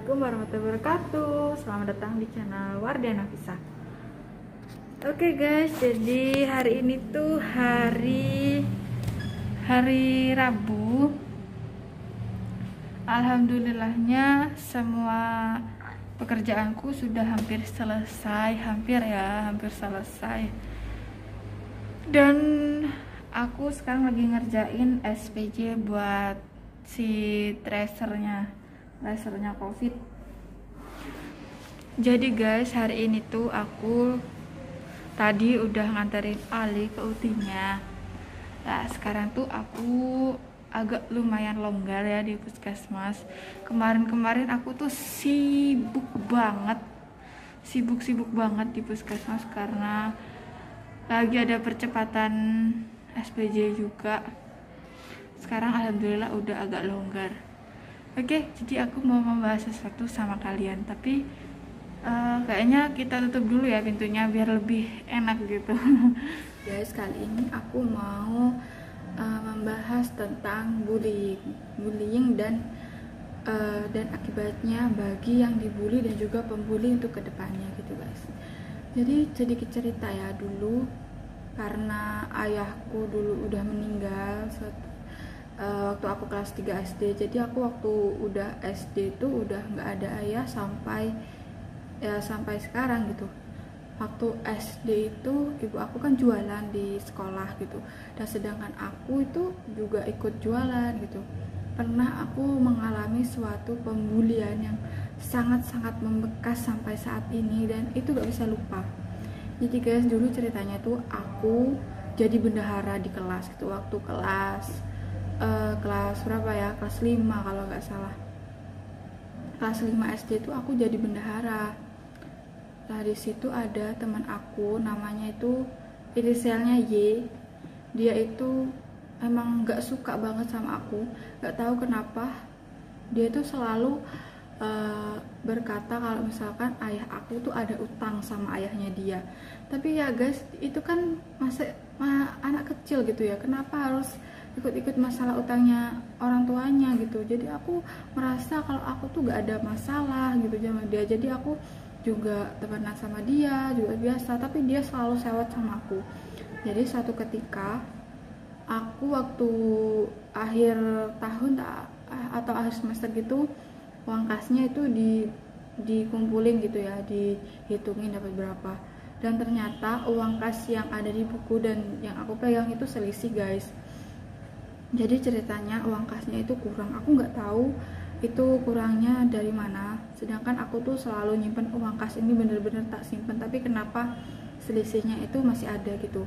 Assalamualaikum warahmatullahi wabarakatuh. Selamat datang di channel Wardia Nafisa. Oke guys, jadi hari ini tuh hari Rabu. Alhamdulillahnya semua pekerjaanku sudah hampir selesai, hampir selesai. Dan aku sekarang lagi ngerjain SPJ buat si tracernya COVID. Jadi guys, hari ini tuh aku tadi udah nganterin Ali ke UT-nya. Nah, sekarang tuh aku agak lumayan longgar ya di puskesmas. Kemarin aku tuh sibuk banget di puskesmas karena lagi ada percepatan SPJ juga. Sekarang alhamdulillah udah agak longgar. Oke, jadi aku mau membahas sesuatu sama kalian, tapi kayaknya kita tutup dulu ya pintunya biar lebih enak gitu. Guys, kali ini aku mau membahas tentang bullying dan akibatnya bagi yang dibully dan juga pembuli untuk kedepannya gitu guys. Jadi sedikit cerita ya, dulu karena ayahku dulu udah meninggal waktu aku kelas 3 SD. Jadi aku waktu udah SD itu udah nggak ada ayah sampai sekarang gitu. Waktu SD itu ibu aku kan jualan di sekolah gitu, dan sedangkan aku itu juga ikut jualan gitu. Pernah aku mengalami suatu pembulian yang sangat-sangat membekas sampai saat ini, dan itu gak bisa lupa. Jadi guys, dulu ceritanya tuh aku jadi bendahara di kelas itu, waktu kelas berapa ya, kelas 5 kalau nggak salah, kelas 5 SD itu aku jadi bendahara. Nah, di situ ada teman aku, namanya itu inisialnya Y. Dia itu emang nggak suka banget sama aku, nggak tahu kenapa. Dia itu selalu berkata kalau misalkan ayah aku tuh ada utang sama ayahnya dia. Tapi ya guys, itu kan masih anak kecil gitu ya, kenapa harus ikut-ikut masalah utangnya orang tuanya gitu. Jadi aku merasa kalau aku tuh gak ada masalah gitu sama dia, jadi aku juga temenan sama dia juga biasa, tapi dia selalu sewot sama aku. Jadi suatu ketika aku waktu akhir tahun atau akhir semester gitu, uang kasnya itu dikumpulin gitu ya, dihitungin dapat berapa, dan ternyata uang kas yang ada di buku dan yang aku pegang itu selisih guys. Jadi ceritanya uang kasnya itu kurang, aku nggak tahu itu kurangnya dari mana, sedangkan aku tuh selalu nyimpen uang kas ini, bener-bener tak simpen, tapi kenapa selisihnya itu masih ada gitu.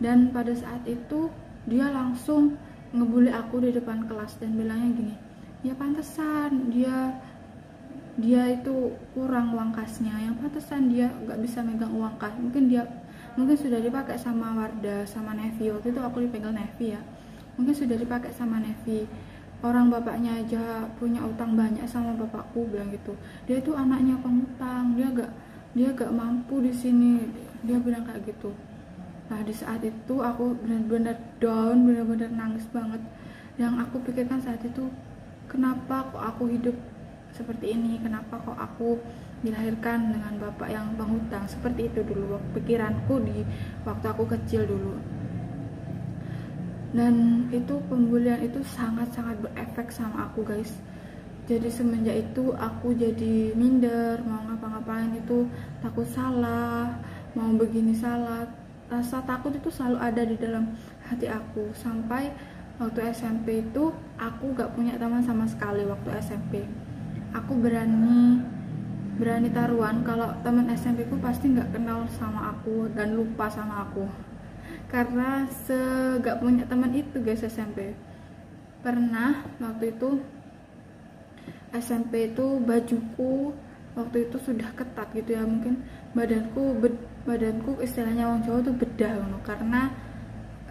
Dan pada saat itu dia langsung ngebully aku di depan kelas dan bilangnya gini, ya pantesan dia itu kurang uang kasnya, yang pantesan dia nggak bisa megang uang kas, mungkin sudah dipakai sama Warda sama Nevi. Waktu itu aku dipegang Nevi ya, mungkin sudah dipakai sama Nevi, orang bapaknya aja punya utang banyak sama bapakku, bilang gitu. Dia itu anaknya pengutang, dia gak mampu di sini, dia bilang kayak gitu. Nah, di saat itu aku benar-benar down, benar-benar nangis banget. Yang aku pikirkan saat itu, kenapa kok aku hidup seperti ini, kenapa kok aku dilahirkan dengan bapak yang penghutang. Seperti itu dulu pikiranku di waktu aku kecil dulu. Dan itu pembulian itu sangat-sangat berefek sama aku guys. Jadi semenjak itu aku jadi minder, mau ngapa-ngapain itu takut salah, mau begini salah. Rasa takut itu selalu ada di dalam hati aku. Sampai waktu SMP itu aku gak punya teman sama sekali. Waktu SMP aku berani taruhan kalau teman SMP ku pasti gak kenal sama aku dan lupa sama aku, karena gak punya teman itu guys. SMP pernah waktu itu, SMP itu bajuku waktu itu sudah ketat gitu ya, mungkin badanku istilahnya orang Jawa tuh bedah gitu, karena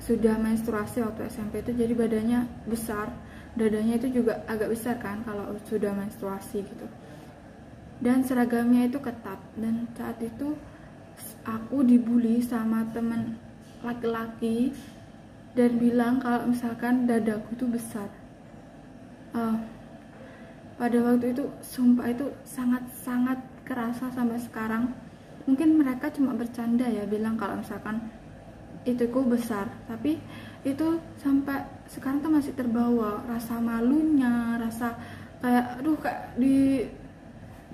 sudah menstruasi waktu SMP itu. Jadi badannya besar, dadanya itu juga agak besar kan kalau sudah menstruasi gitu, dan seragamnya itu ketat. Dan saat itu aku dibully sama teman laki-laki dan bilang kalau misalkan dadaku itu besar. pada waktu itu sumpah itu sangat-sangat kerasa sampai sekarang. Mungkin mereka cuma bercanda ya bilang kalau misalkan ituku besar, tapi itu sampai sekarang tuh masih terbawa rasa malunya, rasa kayak aduh, kayak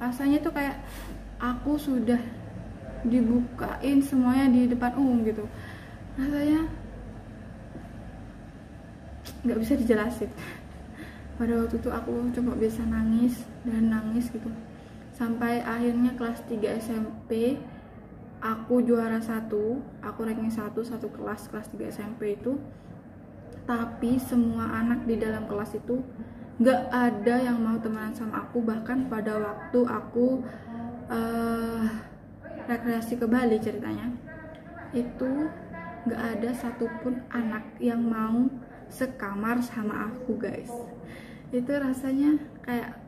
rasanya tuh kayak aku sudah dibukain semuanya di depan umum gitu. Rasanya nggak bisa dijelasin. Pada waktu itu aku cuma bisa nangis dan nangis gitu, sampai akhirnya kelas 3 SMP aku juara 1, aku ranking 1 satu kelas 3 SMP itu. Tapi semua anak di dalam kelas itu nggak ada yang mau temenan sama aku. Bahkan pada waktu aku rekreasi ke Bali ceritanya, itu nggak ada satupun anak yang mau sekamar sama aku guys. Itu rasanya kayak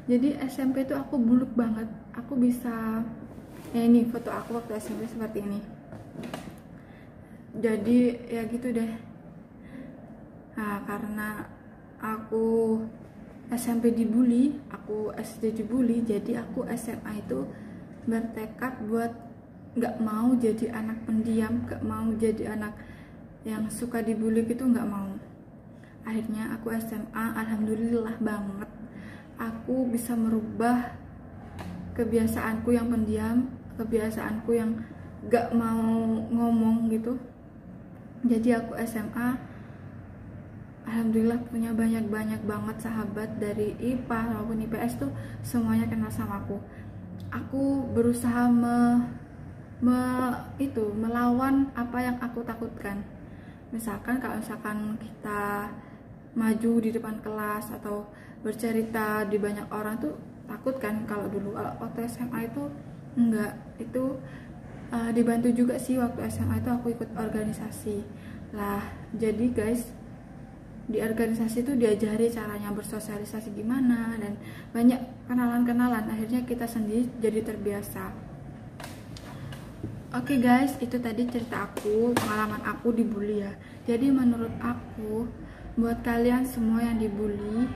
jadi SMP tuh aku buluk banget. Aku bisa ya, ini foto aku waktu SMP seperti ini. Jadi ya gitu deh. Nah, karena aku SMP dibully, aku SD dibully, jadi aku SMA itu bertekad buat nggak mau jadi anak pendiam, nggak mau jadi anak yang suka dibully gitu, nggak mau. Akhirnya aku SMA, alhamdulillah banget, aku bisa merubah kebiasaanku yang pendiam, kebiasaanku yang gak mau ngomong gitu. Jadi aku SMA alhamdulillah punya banyak banget sahabat dari IPA maupun IPS tuh semuanya kenal sama aku. Aku berusaha melawan apa yang aku takutkan. Misalkan kalau misalkan kita maju di depan kelas atau bercerita di banyak orang tuh takut kan. Kalau dulu waktu SMA itu enggak, itu dibantu juga sih waktu SMA itu aku ikut organisasi lah. Jadi guys, di organisasi itu diajari caranya bersosialisasi gimana, dan banyak kenalan. Akhirnya kita sendiri jadi terbiasa. Oke guys, itu tadi cerita aku, pengalaman aku dibully ya. Jadi menurut aku, buat kalian semua yang dibully,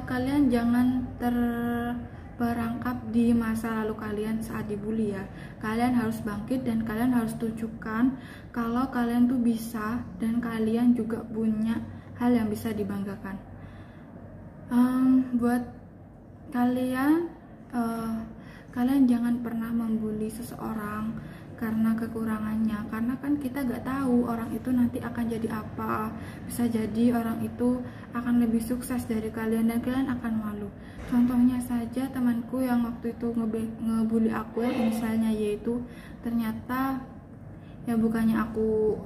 kalian jangan terperangkap di masa lalu kalian saat dibully ya. Kalian harus bangkit dan kalian harus tunjukkan kalau kalian tuh bisa dan kalian juga punya hal yang bisa dibanggakan. Buat kalian, kalian jangan pernah membuli seseorang karena kekurangannya, karena kan kita gak tahu orang itu nanti akan jadi apa. Bisa jadi orang itu akan lebih sukses dari kalian dan kalian akan malu. Contohnya saja temanku yang waktu itu ngebully aku, yang misalnya yaitu ternyata ya bukannya aku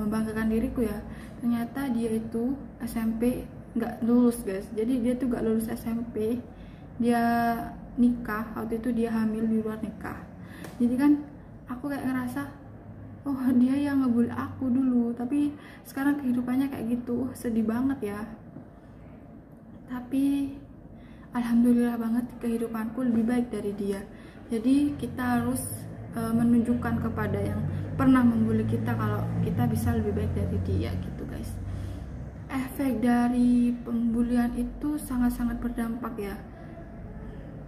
membanggakan diriku ya, ternyata dia itu SMP gak lulus guys. Jadi dia tuh gak lulus SMP, dia nikah, waktu itu dia hamil di luar nikah. Jadi kan aku kayak ngerasa, oh dia yang ngebully aku dulu, tapi sekarang kehidupannya kayak gitu. Sedih banget ya. Tapi alhamdulillah banget kehidupanku lebih baik dari dia. Jadi kita harus menunjukkan kepada yang pernah membuli kita kalau kita bisa lebih baik dari dia gitu guys. Efek dari pembulian itu sangat-sangat berdampak ya.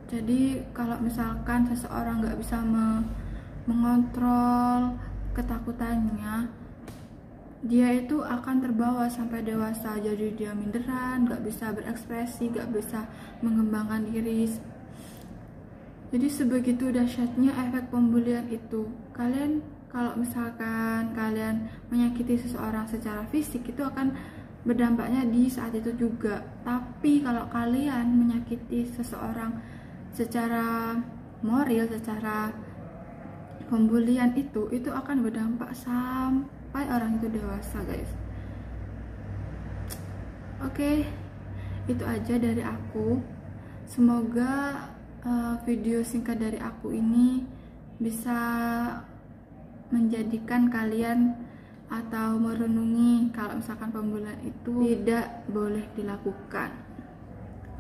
Jadi kalau misalkan seseorang nggak bisa mengontrol ketakutannya, dia itu akan terbawa sampai dewasa. Jadi dia minderan, nggak bisa berekspresi, nggak bisa mengembangkan diri. Jadi sebegitu dahsyatnya efek pembulian itu. Kalian kalau misalkan kalian menyakiti seseorang secara fisik, itu akan berdampaknya di saat itu juga. Tapi kalau kalian menyakiti seseorang secara moral, secara pembulian itu akan berdampak sampai orang itu dewasa guys. Oke, itu aja dari aku. Semoga video singkat dari aku ini bisa menjadikan kalian atau merenungi kalau misalkan pembulian itu tidak boleh dilakukan.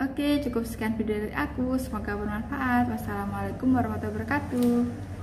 Oke, cukup sekian video dari aku. Semoga bermanfaat. Wassalamualaikum warahmatullahi wabarakatuh.